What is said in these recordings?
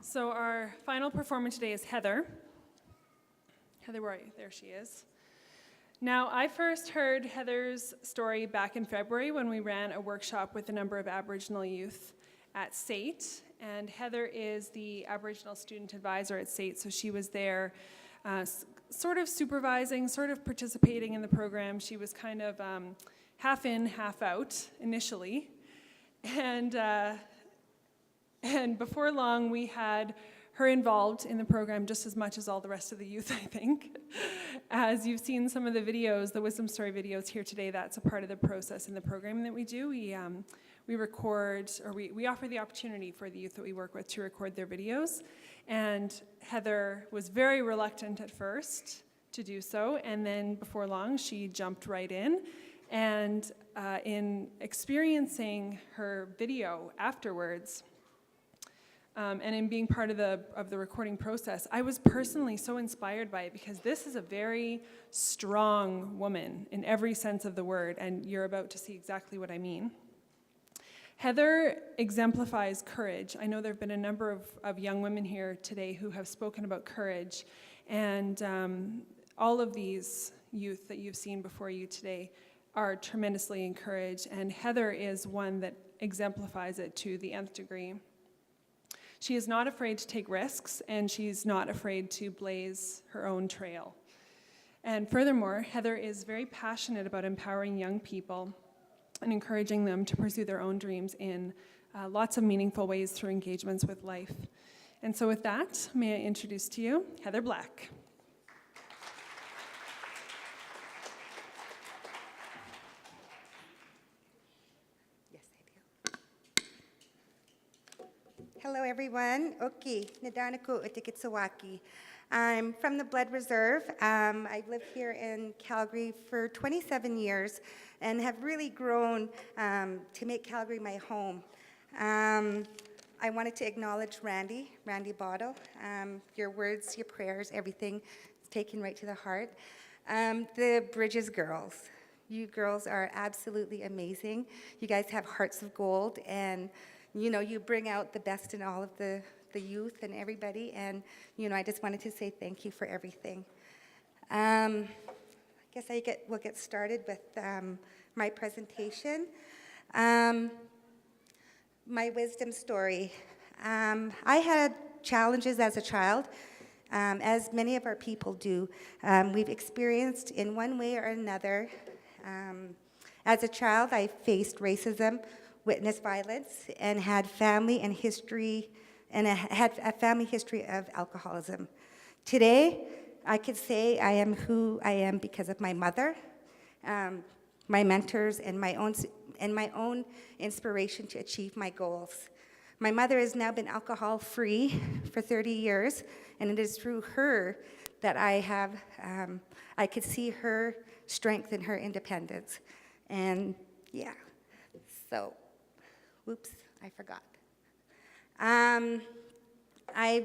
So our final performer today is Heather. Heather, where are you? There she is. Now, I first heard Heather's story back in February when we ran a workshop with a number of Aboriginal youth at SAIT, and Heather is the Aboriginal student advisor at SAIT, so she was there sort of supervising, sort of participating in the program. She was kind of half in, half out initially, and before long, we had her involved in the program just as much as all the rest of the youth, I think. As you've seen some of the videos, the Wisdom Story videos here today, that's a part of the process in the program that we do. We record, or we offer the opportunity for the youth that we work with to record their videos. And Heather was very reluctant at first to do so, and then before long, she jumped right in. And in experiencing her video afterwards, and in being part of the recording process, I was personally so inspired by it because this is a very strong woman in every sense of the word, and you're about to see exactly what I mean. Heather exemplifies courage. I know there have been a number of young women here today who have spoken about courage, and all of these youth that you've seen before you today are tremendously encouraged, and Heather is one that exemplifies it to the nth degree. She is not afraid to take risks, and she's not afraid to blaze her own trail. And furthermore, Heather is very passionate about empowering young people and encouraging them to pursue their own dreams in lots of meaningful ways through engagements with life. And so with that, may I introduce to you Heather Black. Hello, everyone. Okay, Nadanako Utikitsawaki. I'm from the Blood Reserve. I've lived here in Calgary for 27 years and have really grown to make Calgary my home. I wanted to acknowledge Randy Bottle. Your words, your prayers, everything is taken right to the heart. The Bridges girls. You girls are absolutely amazing. You guys have hearts of gold, and you know, you bring out the best in all of the youth and everybody, and, you know, I just wanted to say thank you for everything. I guess we'll get started with my presentation. My wisdom story. I had challenges as a child, as many of our people do. We've experienced in one way or another. As a child, I faced racism, witnessed violence, and had family history of alcoholism. Today, I could say I am who I am because of my mother, my mentors, and my own inspiration to achieve my goals. My mother has now been alcohol-free for 30 years, and it is through her that I could see her strength and her independence. And yeah, so. Whoops, I forgot. As I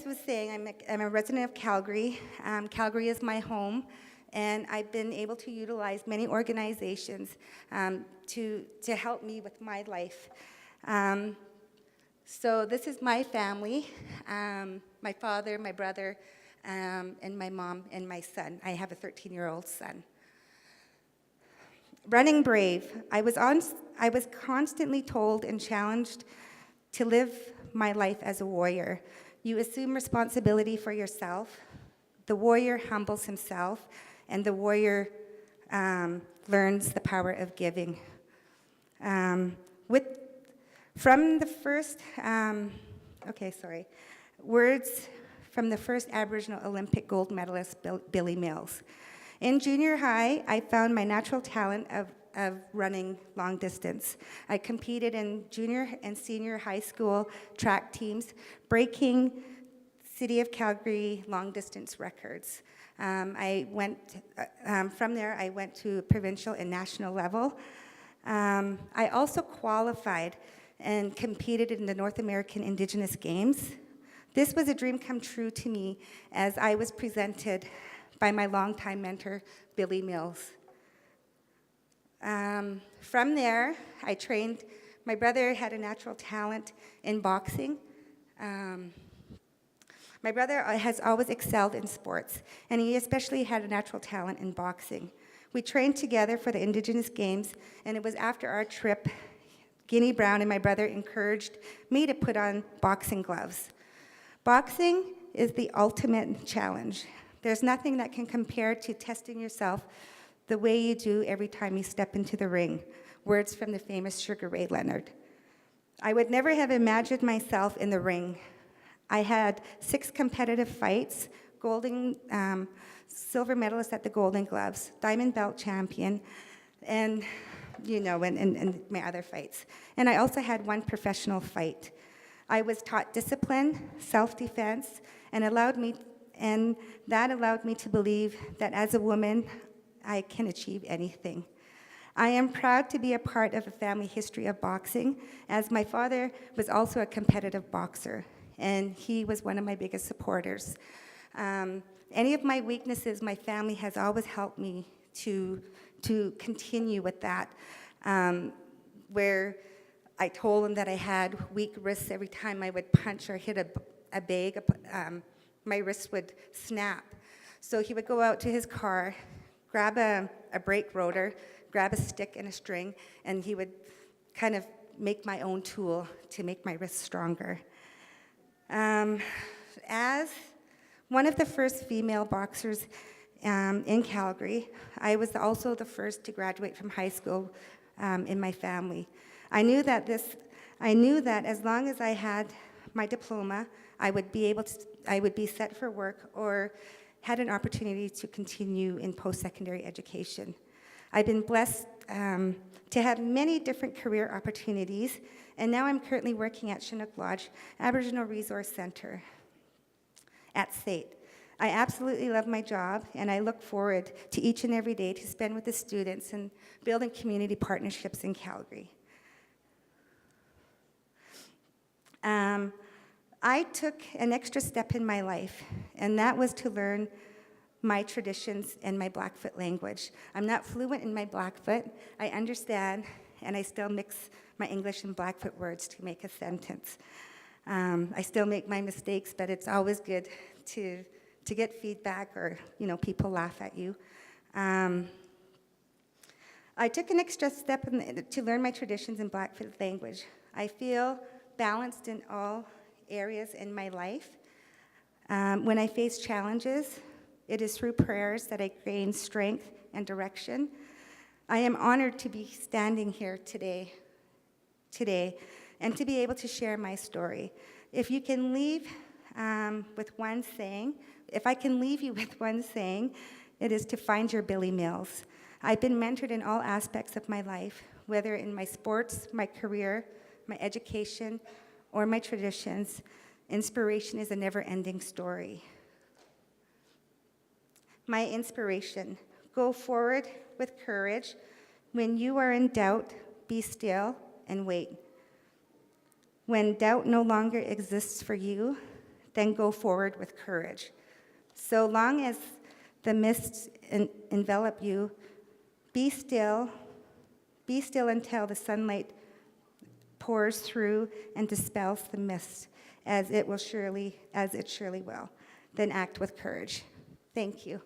was saying, I'm a resident of Calgary. Calgary is my home, and I've been able to utilize many organizations to help me with my life. So this is my family, my father, my brother, and my mom, and my son. I have a 13-year-old son. Running brave. I was constantly told and challenged to live my life as a warrior. You assume responsibility for yourself. The warrior humbles himself, and the warrior learns the power of giving. Words from the first Aboriginal Olympic gold medalist, Billy Mills. In junior high, I found my natural talent of running long distance. I competed in junior and senior high school track teams, breaking City of Calgary long distance records. From there, I went to provincial and national level. I also qualified and competed in the North American Indigenous Games. This was a dream come true to me as I was presented by my longtime mentor, Billy Mills. From there, I trained. My brother had a natural talent in boxing. My brother has always excelled in sports, and he especially had a natural talent in boxing. We trained together for the Indigenous Games, and it was after our trip, Guinea Brown and my brother encouraged me to put on boxing gloves. Boxing is the ultimate challenge. There's nothing that can compare to testing yourself the way you do every time you step into the ring. Words from the famous Sugar Ray Leonard. I would never have imagined myself in the ring. I had 6 competitive fights, silver medalist at the Golden Gloves, diamond belt champion, and my other fights. And I also had 1 professional fight. I was taught discipline, self-defense, and that allowed me to believe that as a woman, I can achieve anything. I am proud to be a part of a family history of boxing, as my father was also a competitive boxer, and he was one of my biggest supporters. Any of my weaknesses, my family has always helped me to continue with that, where I told him that I had weak wrists every time I would punch or hit a bag, my wrist would snap. So he would go out to his car, grab a brake rotor, grab a stick and a string, and he would kind of make my own tool to make my wrists stronger. As one of the first female boxers in Calgary, I was also the first to graduate from high school in my family. I knew that as long as I had my diploma, I would be set for work or had an opportunity to continue in post-secondary education. I've been blessed to have many different career opportunities, and now I'm currently working at Chinook Lodge Aboriginal Resource Center at SAIT. I absolutely love my job, and I look forward to each and every day to spend with the students and building community partnerships in Calgary. I took an extra step in my life, and that was to learn my traditions and my Blackfoot language. I'm not fluent in my Blackfoot. I understand, and I still mix my English and Blackfoot words to make a sentence. I still make my mistakes, but it's always good to get feedback or, people laugh at you. I took an extra step to learn my traditions in Blackfoot language. I feel balanced in all areas in my life. When I face challenges, it is through prayers that I gain strength and direction. I am honored to be standing here today, and to be able to share my story. If I can leave you with one saying, it is to find your Billy Mills. I've been mentored in all aspects of my life, whether in my sports, my career, my education, or my traditions. Inspiration is a never-ending story. My inspiration: go forward with courage. When you are in doubt, be still and wait. When doubt no longer exists for you, then go forward with courage. So long as the mists envelop you, be still until the sunlight pours through and dispels the mist, as it surely will. Then act with courage. Thank you.